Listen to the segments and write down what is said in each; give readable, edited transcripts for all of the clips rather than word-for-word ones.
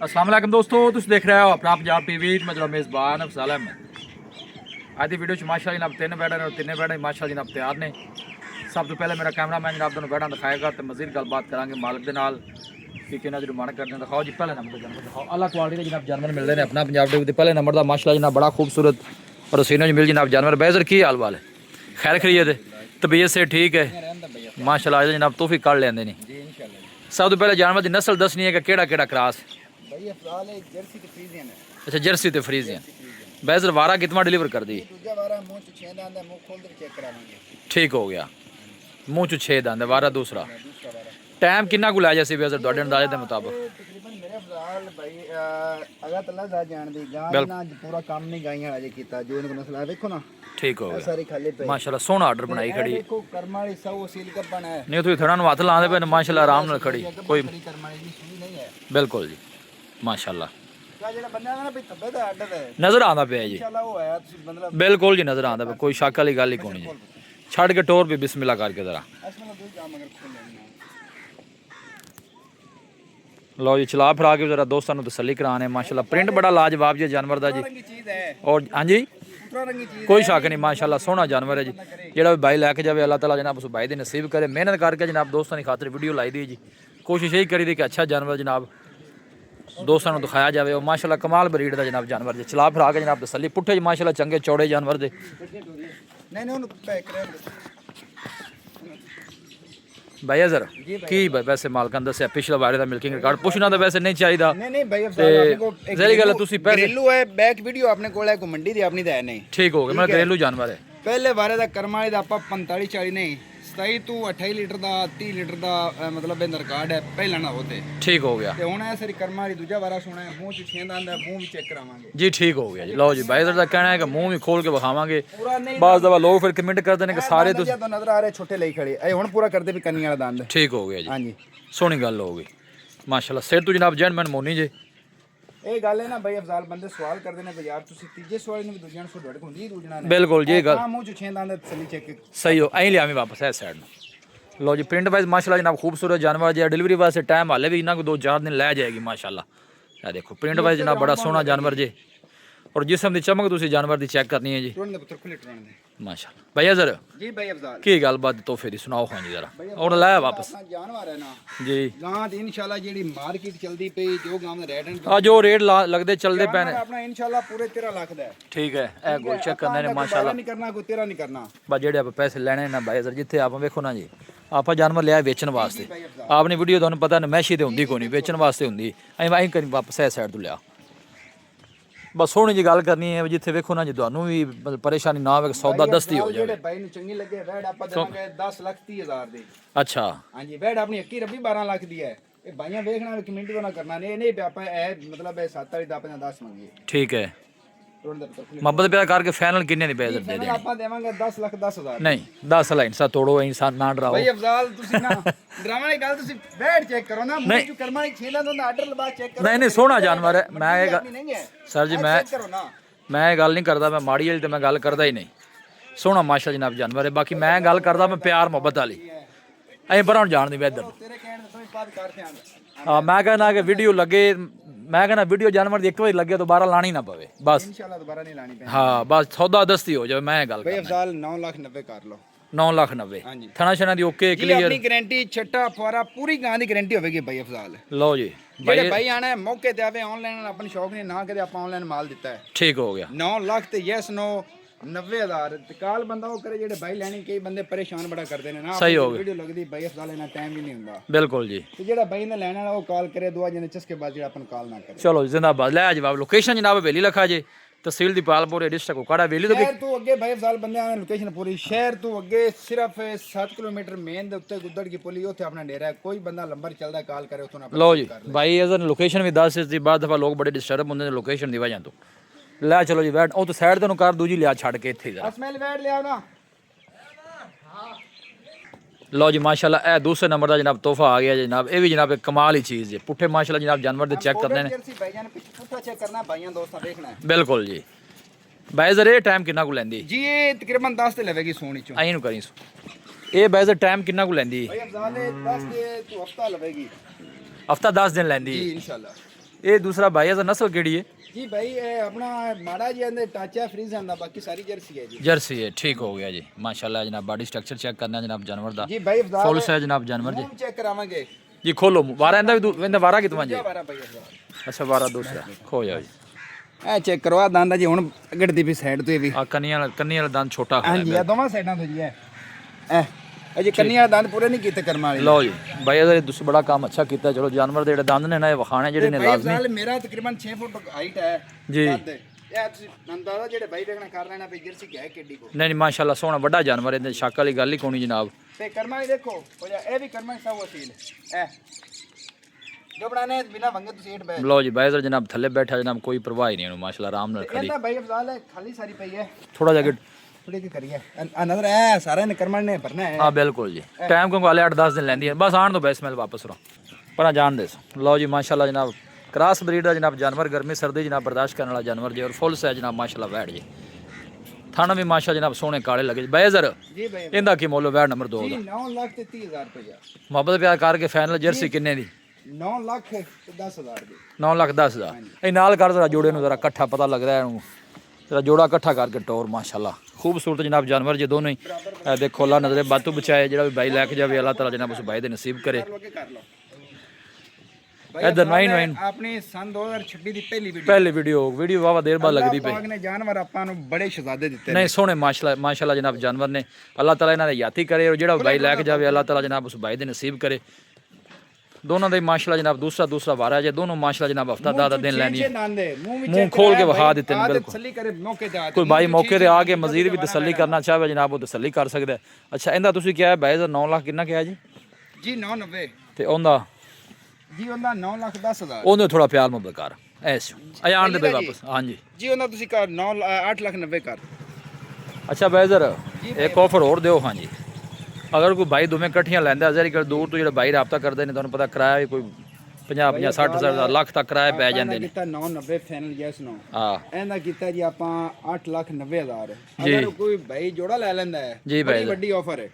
अस्सलाम वालेकुम दोस्तों, तुम देख रहे हो अपना पंजाब टीवी। मैं जरा मेज़बान अफज़ल अहमद। आज की वीडियो माशाअल्लाह जनाब तीन बैठे ने और तीनों बैठे माशाअल्लाह जनाब तैयार ने। सब तो पहले मेरा कैमरा मैन जनाब तुहानू बैठा दिखाएगा तो मज़ीद गलबात करांगे मालिक दे नाल कि किन्ना जो मन करते हैं। दिखाओ जी पहले नंबर जानवर दिखाओ। अल्लाह क्वालिटी के जनाब जानवर मिलते हैं अपना पंजाब टीवी पहले नंबर का माशाअल्लाह जनाब बड़ा खूबसूरत और सीनों मिल जनाब जानवर। बैजर की हाल वाल है? खैर खरीद तबीयत से ठीक है माशाअल्लाह जनाब तोहफी कड़ लेंदे ने। सब तो पहले जानवर की नस्ल दसनी है कि केड़ा केड़ा क्रास? अच्छा जर्सी तो फ्रीजियन। बैजर वारा कितना डिलीवर कर दी? ठीक हो गया, मुँह चू 6 दंद वारा दूसरा। टाइम किन्ना को लै जैसे बैजर तुहाडे अंदाजे के मुताबिक? ठीक हो गया माशाल्लाह सोहना आर्डर बनाई खड़ी नहीं तुम थोड़ा हथ लाते पे माशाल्लाह आराम नाल खड़ी कोई बिल्कुल जी माशाल्लाह नजर आता पे जी बिल्कुल जी नजर आता पे कोई शक वाली गल ही कोनी जी। छड़ के टोर भी बिस्मिल्लाह करके जरा लो जी चला फिरा के जरा दोस्तों तसली कराने माशाल्लाह प्रिंट बड़ा लाजवाब जी जानवर का जी। और हाँ जी कोई शक नहीं माशाल्लाह सोहना जानवर है जी। जेड़ा भी भाई लैके जाए अल्लाह ताला जनाब उस भाई की नसीब करे। मेहनत करके जनाब दोस्तों की खातर वीडियो लाई दी जी। कोशिश यही करी दी कि अच्छा जानवर जनाब दोस्तों को दिखाया जाए। और माशाल्लाह कमाल ब्रीड का जनाब जानवर जी। चला फिरा के जनाब तसली पुट्ठे माशाल्लाह चंगे चौड़े जानवर दे भैया सर की वैसे मालकां दस्सिया पिछले बारे का मिल्किंग रिकॉर्ड पुछना तो वैसे नहीं चाहिए। सही गल है घरेलू है बैक वीडियो अपने कोल है को मंडी दी अपनी दा नहीं ठीक हो गया। मैं घरेलू जानवर है पहले बारे दा करमाली दा आपा 45 40 नहीं 27 तू 28 लीटर दा 30 लीटर दा मतलब बेन रिकॉर्ड है पहला ना होते ठीक हो गया। ते हुन है सारी करमाली दूजा बारा सुना है मुंह च छेंदा आंदा मुंह भी चेक करावांगे जी। ठीक हो गया जी। लो जी भाई दा कहना है कि मुंह भी खोल के दिखावांगे। बाज दफा लोग फिर कमेंट करते हैं कि सारे तो नजर आ रहे छोटे ले खड़े ए हुन पूरा करदे भी कन्नी वाला दंद ठीक हो गया जी। हां जी सोहनी गल हो गई माशाल्लाह। सिर तो जनाब जेंटलमैन मोनी जी ਇਹ ਗੱਲ ਹੈ ਨਾ ਭਾਈ ਅਫਜ਼ਾਲ ਬੰਦੇ ਸਵਾਲ ਕਰਦੇ ਨੇ ਵੀ ਯਾਰ ਤੁਸੀਂ ਤੀਜੇ ਸਵਾਲ ਨੂੰ ਵੀ ਦੂਜਿਆਂ ਨੂੰ ਤੁਹਾਡੇ ਕੋਲ ਨਹੀਂ ਦੂਜਣਾ ਨੇ ਬਿਲਕੁਲ ਜੀ ਗੱਲ ਮੂੰਹ ਚ ਛੇਂਦਾਂ ਦਾ ਤਸੱਲੀ ਚੈੱਕ सही हो ऐ लिया वापस है साइड में। लो जी प्रिंट वाइज माशाल्लाह जनाब खूबसूरत जानवर जी। डिलीवरी वास्ते टाइम हाले भी इन्ना को 2-4 दिन लै जाएगी माशाल्लाह। ये देखो प्रिंट वाइज जनाब बड़ा सोहना जानवर जी। और जिसम की चमक तुसी जानवर की चेक करनी है जी माशाल्लाह। भैया सर जी भाई अफजाल की गलबात तोहफे दी सुनाओ खां जी जरा और लाया वापस जानवर है ना जी गां दी इंशाल्लाह जेडी मार्केट चलदी पे जो गां में रेट आ जो रेट लगदे चलदे पे ने अपना इंशाल्लाह पूरे 13 लाख दा है ठीक है ए गोल चेक करने ने माशाल्लाह नहीं करना कोई 13 नहीं करना बस जेडे आप पैसे लेने ना भाई सर जिथे आप देखो ना जी आप जानवर लिया बेचन वास्ते आपने वीडियो तुहानू पता न मैशी ते हुंदी कोनी बेचन वास्ते हुंदी ऐ करी वापस ए साइड तो लिया बस सोहनी जी गल करनी है जिथे वेखो ना जी तुहानू भी परेशानी ना आवे सौदा दस्ती हो जाए। भाई नु चंगी लगे वैड आपा देवांगे 10 लाख 30 हजार दी। अच्छा हां जी वैड अपनी हक्की रब्बी 12 लाख दी है। ए भाईयां देखना कमेंट तो ना करना ने नहीं आपा ए मतलब 7 वाली दा 10 मंगी ठीक है। मोहब्बत प्यार करके फाइनल किन्ने दी पैसे दे देने आपा देवांगे 10 लाख 10 हजार नहीं 10 लाइन सा तोड़ो इंसान ना डराओ भाई अफजाल तुसी ना ड्रामा वाली गल तुसी बैठ चेक करो ना मुझे जो कर्मा छेला तो आर्डर लबा चेक करो नहीं सोहना जानवर है। मैं सर जी मैं गल नहीं करदा मैं माड़ी वाली तो मैं गल करदा ही नहीं। सोहना माशा जनाब जानवर है। बाकी मैं गल करदा मैं प्यार मोहब्बत वाली ऐ पर जान दी इधर हाँ मैं कहना कि वीडियो लगे मैं कहना वीडियो जानवर एक बार लगे दोबारा लानी ना पवे बस इंशाल्लाह दोबारा नहीं लानी पे हाँ बस सौदा दस्ती हो जाए। मैं गल भाई अफजाल 9 लाख 90 कर लो 9 लाख 90 थना शना दी ओके क्लियर अपनी गारंटी छट्टा फवारा पूरी गां दी गारंटी होगी भाई अफजाल। लो जी जेडे भाई आना है मौके ते आवे ऑनलाइन अपन शौक नहीं ना करे अपन ऑनलाइन माल दिता है ठीक हो गया 9 लाख ते यस नो 90,000 काल बंदा वो करे जेडे भाई लेनी कई बंदे परेशान बड़ा करते ने ना सही हो गया वीडियो लगदी भाई अफजाल इना टाइम भी नहीं हुंदा बिल्कुल जी। ते जेड़ा भाई ने लेना वो कॉल करे दुआ जने चस्के बाद जेड़ा अपन कॉल ना करे चलो जिंदाबाद ले जवाब लोकेशन जनाब वेली लखा जे तहसील दीपालपुर डिस्ट्रिक्ट कोकाड़ा वेली तो शहर तू अगे भाई अफजाल बंदे आने लोकेशन पूरी शहर तू अगे सिर्फ 7 किलोमीटर मेन दे उत्ते गुद्दड़ की पुली ओथे अपना डेरा है कोई बंदा लंबर चलदा कॉल करे उथों ना लो जी भाई अगर लोकेशन भी 10 दी बाद दफा लोग बड़े डिस्टर्ब होंदे ने लोकेशन दी वजह तो लै चलो जी बैठ ओ तो साइड तेन कर दूजी लिया छड़ के इत्थे जरा अस्मैल बैठ लिया ना लो जी माशाल्लाह ए दूसरे नंबर का जनाब तोहफा आ गया जनाब ये भी जनाब एक कमाल ही चीज़ है। पुट्ठे माशाल्लाह जनाब जानवर दे चेक करने ने बिल्कुल जी। बैजर ये टाइम कितना को लेंदी जी ये तकरीबन 10 ते लेवेगी सोनी चो आई नु करी ये बैजर टाइम कितना को लेंदी भाई अफजाल 10 ते तू हफ्ता लेवेगी हफ्ता 10 दिन लेंदी जी इंशाल्लाह ਇਹ ਦੂਸਰਾ ਭਾਈ ਅਜ਼ਰ ਨਸਲ ਕਿਹੜੀ ਹੈ ਜੀ ਭਾਈ ਇਹ ਆਪਣਾ ਮਾੜਾ ਜੀ ਅੰਦਰ ਟਾਚਾ ਫਰੀਜ਼ ਆਂਦਾ ਬਾਕੀ ਸਾਰੀ ਜਰਸੀ ਹੈ ਜੀ जर्सी है ठीक हो गया जी माशाल्लाह जनाब बॉडी स्ट्रक्चर चेक करना है जनाब जानवर दा ਜੀ ਭਾਈ ਅਫਜ਼ਾਲ फुल है जनाब जानवर जी ਚੈੱਕ ਕਰਾਵਾਂਗੇ जी खोलो वारा इंदा भी इंदा वारा कितना जी ਬਾਰਾ ਭਾਈ ਅਫਜ਼ਾਲ अच्छा वारा दूसरा खो जाओ जी ਇਹ ਚੈੱਕ ਕਰਵਾ ਦੰਦ ਜੀ ਹੁਣ ਅਗੜਦੀ ਵੀ ਸਾਈਡ ਤੋਂ ਵੀ आ कन्नी वाला दंद छोटा खड़ा ਹਾਂਜੀ ਆ ਦੋਵਾਂ ਸਾਈਡਾਂ ਤੋਂ ਜੀ ਇਹ ਅਜੇ ਕੰਨੀ ਵਾਲਾ ਦੰਦ ਪੂਰੇ ਨਹੀਂ ਕੀਤੇ ਕਰਮ ਵਾਲੇ लो जी भाई अगर दूसरा बड़ा काम अच्छा किया चलो जानवर दे दंद ने ना ये वखाने जेडे ने लाजमी ਅਫਜ਼ਾਲ ਮੇਰਾ ਤਕਰੀਬਨ 6 ਫੁੱਟ ਹਾਈਟ ਹੈ जी ਕੱਦ। ਇਹ ਤੁਸੀਂ ਅੰਦਾਜ਼ਾ ਜਿਹੜੇ ਭਾਈ ਵੇਖਣਾ ਕਰ ਲੈਣਾ ਵੀ ਜਰਸੀ ਕਿਆ ਹੈ ਕਿੱਡੀ ਕੋ नहीं नहीं माशाल्लाह सोना बड़ा जानवर है शक वाली गल ही कोनी जनाब ਤੇ ਕਰਮਾਂ ਹੀ ਦੇਖੋ ਹੋ ਜਾ ਇਹ ਵੀ ਕਰਮਾਂ ਸਭ ਵਸੀਲ ਇਹ ਜੋ ਬਣਾਣੇ ਬਿਨਾ ਵੰਗੇ ਤੁਸੀਂ ਏਟ ਬੈ लो जी भाई जनाब थल्ले बैठा जनाब कोई परवाह ही नहीं माशाल्लाह आराम नाल खड़ी ਇਹਦਾ ਭਾਈ ਅਫਜ਼ਾਲ ਹੈ ਖਾਲੀ ਸਾਰੀ ਪਈ ਹੈ थोड़ा जगह ਥੋੜੀ ਕੀ ਕਰੀਏ ਆ ਨਜ਼ਰ ਹੈ ਸਾਰਾ ਨੇ ਕਰਮਾਂ ਨੇ ਭਰਨਾ ਹੈ हाँ बिल्कुल जी टाइम को वाले 8-10 दिन लेंदी है बस आन दो बैसमेल वापस रहो पर जान दे लो जी माशाल्लाह जनाब क्रॉस ब्रीड है जनाब जानवर गर्मी सर्दी जनाब बर्दाश्त करने वाला जानवर जी और फुल है जनाब माशाल्लाह बैठ जी थाना भी माशा जनाब सोने काले लगे बैजर ਜੀ ਭਾਈ इंदा की मोलो बैठ नंबर 2 ਜੀ 9 ਲੱਖ ਤੇ 30000 ਰੁਪਇਆ मोहब्बत प्यार करके फाइनल जर्सी किन्ने दी 9 ਲੱਖ ਤੇ 10000 ਦੀ 9,10,000 ਇਹ ਨਾਲ ਕਰ ਜ਼ਰਾ ਜੋੜੇ ਨੂੰ ਜ਼ਰਾ ਇਕੱਠਾ ਪਤਾ ਲੱਗ ਰਿਹਾ ਇਹਨੂੰ ਜ਼ਰਾ ਜੋੜਾ ਇਕੱਠਾ ਕਰਕੇ ਟੋਰ ਮਾਸ਼ਾਅੱਲਾ ਖੂਬਸੂਰਤ ਜਨਾਬ ਜਾਨਵਰ ਜੇ ਦੋਨੋਂ ਹੀ ਇਹ ਦੇਖੋ ਅੱਲਾ ਨਜ਼ਰੇ ਬਾਤੂ ਬਚਾਏ ਜਿਹੜਾ ਵੀ ਬਾਈ ਲੈ ਕੇ ਜਾਵੇ ਅੱਲਾਹ ਤਾਲਾ ਜਨਾਬ ਉਸ ਬਾਈ ਦੇ ਨਸੀਬ ਕਰੇ ਕਰ ਲਓ ਇਧਰ ਨਾਈਨ ਆਪਣੀ ਸਨ 2026 ਦੀ ਪਹਿਲੀ ਵੀਡੀਓ ਪਹਿਲੀ ਵੀਡੀਓ ਵਾਵਾ ਦੇਰ ਬਾਅਦ ਲੱਗਦੀ ਪਈ ਪਾਕ ਨੇ ਜਾਨਵਰ ਆਪਾਂ ਨੂੰ ਬੜੇ ਸ਼ਹਜ਼ਾਦੇ ਦਿੱਤੇ ਨਹੀਂ ਸੋਹਣੇ ਮਾਸ਼ਾਅੱਲਾ ਜਨਾਬ ਜਾਨਵਰ ਨੇ ਅੱਲਾਹ ਤਾਲਾ ਇਹਨਾਂ ਦੇ ਯਾਤੀ ਕਰੇ ਔਰ ਜਿਹੜਾ ਬਾਈ ਲੈ ਕੇ ਜਾਵੇ ਅੱਲਾਹ ਤਾਲਾ ਜਨਾਬ ਉਸ ਬਾਈ ਦੇ ਨਸੀਬ ਕਰੇ ਦੋਨਾਂ ਦੇ ਮਾਸ਼ਾਅੱਲਾ ਜਨਾਬ ਦੂਸਰਾ ਵਾਰਾ ਜੇ ਦੋਨੋਂ ਮਾਸ਼ਾਅੱਲਾ ਜਨਾਬ ਹਫਤਾ ਦਾ ਦਿਨ ਲੈਣੀ ਹੈ ਮੂੰਹ ਖੋਲ ਕੇ ਵਹਾ ਦਿੱਤੇ ਨੇ ਬਿਲਕੁਲ ਤਸੱਲੀ ਕਰੇ ਮੌਕੇ ਤੇ ਆ ਕੋਈ ਭਾਈ ਮੌਕੇ ਤੇ ਆ ਕੇ ਮਜ਼ੀਦ ਵੀ ਤਸੱਲੀ ਕਰਨਾ ਚਾਹਵੇ ਜਨਾਬ ਉਹ ਤਸੱਲੀ ਕਰ ਸਕਦਾ ਹੈ। ਅੱਛਾ ਇਹਦਾ ਤੁਸੀਂ ਕਿਹਾ ਬਾਈ ਦਾ 9 ਲੱਖ ਕਿੰਨਾ ਕਿਹਾ ਜੀ ਜੀ 990 ਤੇ ਉਹਦਾ ਜੀ ਉਹਦਾ 9 ਲੱਖ 10,000 ਉਹਨੇ ਥੋੜਾ ਪਿਆਰ ਮੁਹੱਬਤ ਕਰ ਐਸ ਆਣ ਦੇ ਬਈ ਵਾਪਸ ਹਾਂਜੀ ਜੀ ਉਹਦਾ ਤੁਸੀਂ ਕਰ 8 ਲੱਖ 90 ਕਰ ਅੱਛਾ ਬੈਜ਼ਰ ਇੱਕ ਆਫਰ ਹੋਰ ਦਿਓ ਹਾਂਜੀ ਅਗਰ ਕੋਈ ਭਾਈ ਦੋਵੇਂ ਇਕੱਠੀਆਂ ਲੈਂਦਾ ਜ਼ਰੀ ਕਰ ਦੂਰ ਤੋਂ ਜਿਹੜਾ ਭਾਈ ਰਾਬਤਾ ਕਰਦੇ ਨੇ ਤੁਹਾਨੂੰ ਪਤਾ ਕਿਰਾਇਆ ਵੀ ਕੋਈ 50 60 ਲੱਖ ਤੱਕ ਕਿਰਾਏ ਪੈ ਜਾਂਦੇ ਨੇ ਕੀਤਾ 990 ਫਾਈਨਲ ਯੈਸ ਨੋ ਹਾਂ ਇਹਦਾ ਕੀਤਾ ਜੀ ਆਪਾਂ 8,90,000 ਅਗਰ ਕੋਈ ਭਾਈ ਜੋੜਾ ਲੈ ਲੈਂਦਾ ਹੈ ਜੀ ਬੜੀ ਵੱਡੀ ਆਫਰ ਹੈ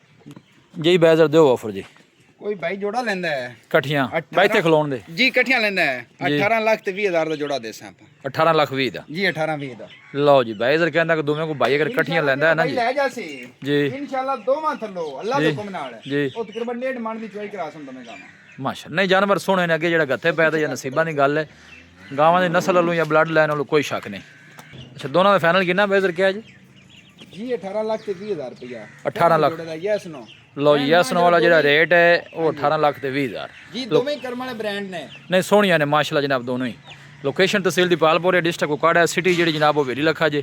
ਜੀ ਬੈਜ਼ਰ ਦਿਓ ਆਫਰ ਜੀ ਕੋਈ ਭਾਈ ਜੋੜਾ ਲੈਂਦਾ ਹੈ ਇਕੱਠੀਆਂ ਬਾਈ ਤੇ ਖਲੋਣ ਦੇ ਜੀ ਇਕੱਠੀਆਂ ਲੈਂਦਾ ਹੈ 18 ਲੱਖ ਤੇ 20,000 ਦਾ ਜੋੜਾ ਦੇ ਸਾਂ ਆਪਾਂ 18 ਲੱਖ 20 ਦਾ ਜੀ 18-20 ਦਾ ਲਓ ਜੀ ਬੈਜ਼ਰ ਕਹਿੰਦਾ ਕਿ ਦੋਵੇਂ ਕੋ ਭਾਈ ਅਗਰ ਇਕੱਠੀਆਂ ਲੈਂਦਾ ਹੈ ਨਾ ਜੀ ਲੈ ਜਾ ਸੀ ਜੀ ਇਨਸ਼ਾਅੱਲਾ ਦੋਵਾਂ ਥੱਲੋ ਅੱਲਾਹ ਦੇ ਹੁਕਮ ਨਾਲ ਜੀ ਉਹ ਤਕਰੀਬਨ 1.5 ਮਣ ਦੀ ਚੋਈ ਕਰਾ ਸੰਦਾ ਮੈਂ ਗਾਵਾਂ ਮਾਸ਼ਾ ਨਹੀਂ ਜਾਨਵਰ ਸੋਹਣੇ ਨੇ ਅੱਗੇ ਜਿਹੜਾ ਗੱਥੇ ਪਿਆ ਤੇ ਜਾਂ ਨਸੀਬਾਂ ਦੀ ਗੱਲ ਹੈ ਗਾਵਾਂ ਦੀ ਨਸਲ ਵੱਲੋਂ ਜਾਂ ਬਲੱਡ ਲਾਈਨ ਵੱਲੋਂ ਕੋਈ ਸ਼ੱਕ ਨਹੀਂ ਅੱਛਾ ਦੋਨਾਂ ਦਾ ਫਾਈਨਲ ਕਿੰਨਾ ਬੇਜ਼ਰ ਕਿਹਾ ਜੀ ਜੀ 18 ਲੱਖ ਤੇ 20,000 ਰੁਪਇਆ 18 ਲੱਖ ਦਾ ਯੈਸ ਨੋ ਲਓ ਜੀ ਯੈਸ ਨੋ ਵਾਲਾ ਜਿਹੜਾ ਰੇਟ ਹੈ ਉਹ 18 ਲੱਖ ਤੇ 20,000 ਜੀ ਦੋਵੇਂ ਕਰਮ ਵਾਲੇ ਬ੍ਰਾਂਡ ਨੇ ਨਹੀਂ ਸੋਹਣੀਆਂ ਨੇ ਮਾਸ਼ਾਅੱਲਾ ਜਨਾਬ ਦੋਨੋਂ ਹੀ ਲੋਕੇਸ਼ਨ ਤਹਿਸੀਲ ਦੀ ਪਾਲਪੁਰ ਡਿਸਟ੍ਰਿਕਟ ਕੋਕਾੜਾ ਸਿਟੀ ਜਿਹੜੀ ਜਨਾਬ ਉਹ ਵੇਰੀ ਲੱਖਾ ਜੇ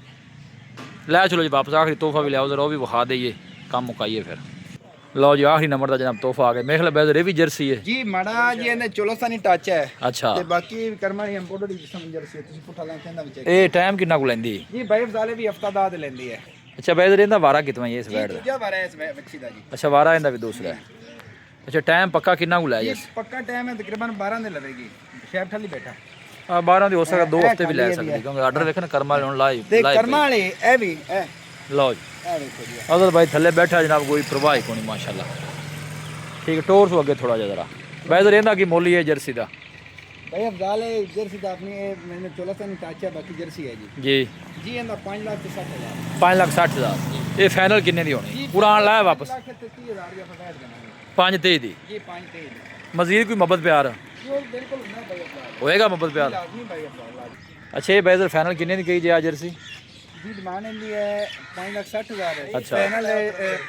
ਲੈ ਚਲੋ ਜੀ ਵਾਪਸ ਆਖਰੀ ਤੋਹਫਾ ਵੀ ਲਿਆਓ ਜ਼ਰਾ ਉਹ ਵੀ ਵਿਖਾ ਦਈਏ ਕੰਮ ਮੁਕਾਈਏ ਫਿਰ ਲਓ ਜੀ ਆਖਰੀ ਨੰਬਰ ਦਾ ਜਨਾਬ ਤੋਹਫਾ ਆ ਗਿਆ ਮੇਖਲਾ ਬੈਜ਼ਰ ਇਹ ਵੀ ਜਰਸੀ ਹੈ ਜੀ ਮਾੜਾ ਜੀ ਇਹਨੇ ਚੋਲਸਤਾਨੀ ਟੱਚ ਹੈ ਅੱਛਾ ਤੇ ਬਾਕੀ ਕਰਮ ਵਾਲੀ ਇੰਪੋਰਟਡ ਜਿਸਮ ਜਰਸੀ ਤੁਸੀਂ ਪੁੱਠਾ ਲੈ ਕਹਿੰਦਾ ਵਿੱਚ ਇਹ ਟਾਈਮ ਕਿੰਨਾ ਕੁ ਲੈਂਦੀ ਜੀ ਬਾਈ ਫਜ਼ਾਲੇ ਵੀ ਹਫਤਾ ਦਾ ਤੇ ਲੈਂਦੀ ਹੈ ਅੱਛਾ ਬੈਜ਼ਰ ਇਹਦਾ ਵਾਰਾ ਕਿਤਨਾ ਇਸ ਬੈਡ ਦਾ ਦੂਜਾ ਵਾਰਾ ਇਸ ਬੱਚੀ ਦਾ ਜੀ ਅੱਛਾ ਵਾਰਾ ਇਹਦਾ ਵੀ ਦੂਸਰਾ ਹੈ ਅੱਛਾ ਟਾਈਮ ਪੱਕਾ ਕਿੰਨਾ ਕੁ ਲੈ ਜੀ ਜਾਸ ਪੱਕਾ ਟਾਈਮ ਹੈ ਤਕਰੀਬਨ 12 ਦੇ ਲਵੇਗੀ ਸ਼ੈਫ ਠੱਲੀ ਬੈਠਾ 12 ਦੀ ਹੋ ਸਕਦਾ 2 ਹਫ਼ਤੇ ਵੀ ਲੈ ਸਕਦੀ ਕਿਉਂਕਿ ਆਰਡਰ ਵੇਖਣ ਕਰਮਾ ਵਾਲੇ ਹੁਣ ਲਾਈਵ ਤੇ ਕਰਮਾਂ ਵਾਲੇ ਇਹ ਵੀ ਇਹ ਲਓ ਜੀ ਵੇਖੋ ਜੀ ਅਦਰ ਭਾਈ ਥੱਲੇ ਬੈਠਾ ਜਨਾਬ ਕੋਈ ਪ੍ਰਵਾਹ ਹੀ ਕੋਈ ਮਾਸ਼ਾਅੱਲਾ ਠੀਕ ਟੋਰ ਤੋਂ ਅੱਗੇ ਥੋੜਾ ਜਿਹਾ ਜ਼ਰਾ ਬੈਜ਼ਰ ਇਹਦਾ ਕੀ ਮੁੱਲ ਹੀ ਹੈ ਜਰਸੀ ਦਾ भाई अफजाल है जर्सी का अपनी मैंने 14 टाच है बाकी जर्सी है जी ਜੀ ਇਹਦਾ 5,60,000 5,60,000 ਇਹ ਫਾਈਨਲ ਕਿੰਨੇ ਦੀ ਹੋਣੀ ਪੁਰਾਣ ਲਾਇਆ ਵਾਪਸ 5,30,000 ਰੁਪਏ ਫਟਾਟ ਦੇਣਾ 5,23 ਦੀ ਜੀ 5,30 ਮਜ਼ੀਦ ਕੋਈ ਮੁਹੱਬਤ ਪਿਆਰ ਜੀ ਉਹ ਬਿਲकुल ਨਾ ਭਾਈ ਅਫਜ਼ਾਲ ਹੋਏਗਾ ਮੁਹੱਬਤ ਪਿਆਰ ਲਾਜ਼ਮੀ ਭਾਈ ਅਫਜ਼ਾਲ ਅੱਛਾ ਇਹ ਬੈਜ਼ਰ ਫਾਈਨਲ ਕਿੰਨੇ ਦੀ ਕਹੀ ਜੇ ਆ ਜਰਸੀ ਜੀ ਡਿਮਾਂਡ ਇਹਦੀ ਹੈ 5,60,000 ਹੈ ਅੱਛਾ। ਫਾਈਨਲ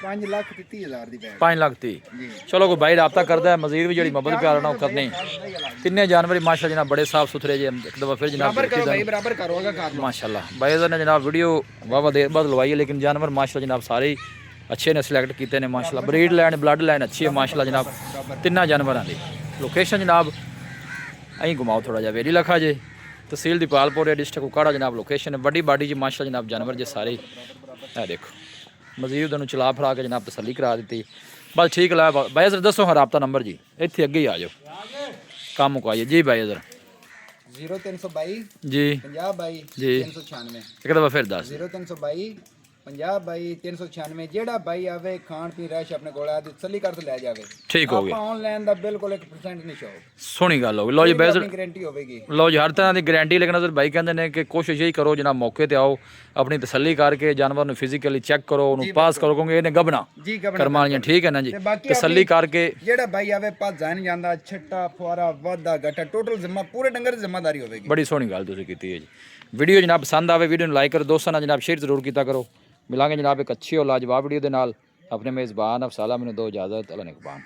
5,30,000 ਦੀ ਬੈਗ 5,30,000 ਜੀ ਚਲੋ ਕੋਈ ਬਾਈ ਰਾਬਤਾ ਕਰਦਾ ਹੈ ਮਜ਼ੀਦ ਵੀ ਜਿਹੜੀ ਮੁਹੱਬਤ ਪਿਆਰ ਨਾਲ ਉਹ ਕਰਨੀ ਤਿੰਨੇ ਜਾਨਵਰ ਮਾਸ਼ਾ ਜਨਾਬ ਬੜੇ ਸਾਫ ਸੁਥਰੇ ਜੇ ਇੱਕ ਦਫਾ ਫਿਰ ਜਨਾਬ ਬਰਾਬਰ ਕਰੋ ਭਾਈ ਬਰਾਬਰ ਕਰੋਗਾ ਕਰ ਲਓ माशाल्लाह भाई ने जनाब वीडियो वावा देर बाद लवाई है लेकिन जानवर माशाल्लाह जनाब सारे ही अच्छे ने सिलेक्ट किए ने माशाल्लाह ब्रीड लाइन ब्लड लाइन अच्छी है माशाल्लाह जनाब तिन्ना जानवरों की लोकेशन जनाब अं घुमाओ थोड़ा जा वेरी लखा जे तहसील दीपालपुर डिस्ट्रिक्ट उकाड़ा जनाब लोकेशन है बड़ी बाडी जी माशाल्लाह जनाब जानवर जे सारे है देखो मजीद उन्होंने चला फरा के जनाब तसली करा दी बस ठीक लाया भाई सर दसो हाँ राबता नंबर जी इतने अगे ही आ जाओ काम मुकाइए जी भाई सर 0322 जी 50 22 जी 396 एक दफा फिर दस 0322 50 ਬਾਈ 396 ਜਿਹੜਾ ਬਾਈ ਆਵੇ ਖਾਣ ਪੀਣ ਰਹਿਸ਼ ਆਪਣੇ ਕੋਲ ਆ ਤਸੱਲੀ ਕਰ ਤੇ ਲੈ ਜਾਵੇ ਠੀਕ ਹੋ ਗਿਆ ਆਪਾਂ ਆਨਲਾਈਨ ਦਾ ਬਿਲਕੁਲ 1% ਨਹੀਂ ਸ਼ੌਕ ਸੋਹਣੀ ਗੱਲ ਹੋ ਗਈ ਲਓ ਜੀ ਬੈਸ ਗਾਰੰਟੀ ਹੋਵੇਗੀ ਲਓ ਜੀ ਹਰ ਤਰ੍ਹਾਂ ਦੀ ਗਾਰੰਟੀ ਲੇਕਿਨ ਅਸਰ ਭਾਈ ਕਹਿੰਦੇ ਨੇ ਕਿ ਕੋਸ਼ਿਸ਼ ਇਹੀ ਕਰੋ ਜਨਾਬ ਮੌਕੇ ਤੇ ਆਓ ਆਪਣੀ ਤਸੱਲੀ ਕਰਕੇ ਜਾਨਵਰ ਨੂੰ ਫਿਜ਼ੀਕਲੀ ਚੈੱਕ ਕਰੋ ਉਹਨੂੰ ਪਾਸ ਕਰੋ ਕਿਉਂਕਿ ਇਹਨੇ ਗੱਭਣਾ ਜੀ ਗੱਭਣਾ ਕਰਮਾਂ ਵਾਲੀਆਂ ਠੀਕ ਹੈ ਨਾ ਜੀ ਤੇ ਬਾਕੀ ਤਸੱਲੀ ਕਰਕੇ ਜਿਹੜਾ ਬਾਈ ਆਵੇ ਭੱਜ ਨਹੀਂ ਜਾਂਦਾ ਛੱਟਾ ਫੁਆਰਾ ਵਾਧਾ ਘਟਾ ਟੋਟਲ ਜ਼ਿੰਮਾ ਪੂਰੇ ਡੰਗਰ ਦੀ ਜ਼ਿੰਮੇਵਾਰੀ ਹੋਵੇਗੀ ਬੜੀ ਸੋਹਣੀ ਗੱਲ ਤੁਸੀਂ ਕੀਤੀ ਹੈ ਜੀ ਵੀਡੀਓ ਜਨਾਬ ਪਸੰਦ ਆਵੇ ਵੀਡੀਓ ਨੂੰ ਲਾਈਕ ਕਰੋ ਦੋਸਤਾਂ ਨਾਲ ਜਨਾਬ ਸ਼ੇਅਰ ਜ਼ਰੂਰ ਕੀਤਾ ਕਰੋ ਮਿਲਾਂਗੇ ਜਨਾਬ ਇੱਕ ਅੱਛੀ ਔਰ ਲਾਜਵਾਬ ਵੀਡੀਓ ਦੇ ਨਾਲ ਆਪਣੇ ਮੇਜ਼ਬਾਨ ਅਫਸਾਲਾ ਮੈਨੂੰ ਦੋ ਇਜਾਜ਼ਤ ਅੱਲਾ ਨਿਗਹਬਾਨ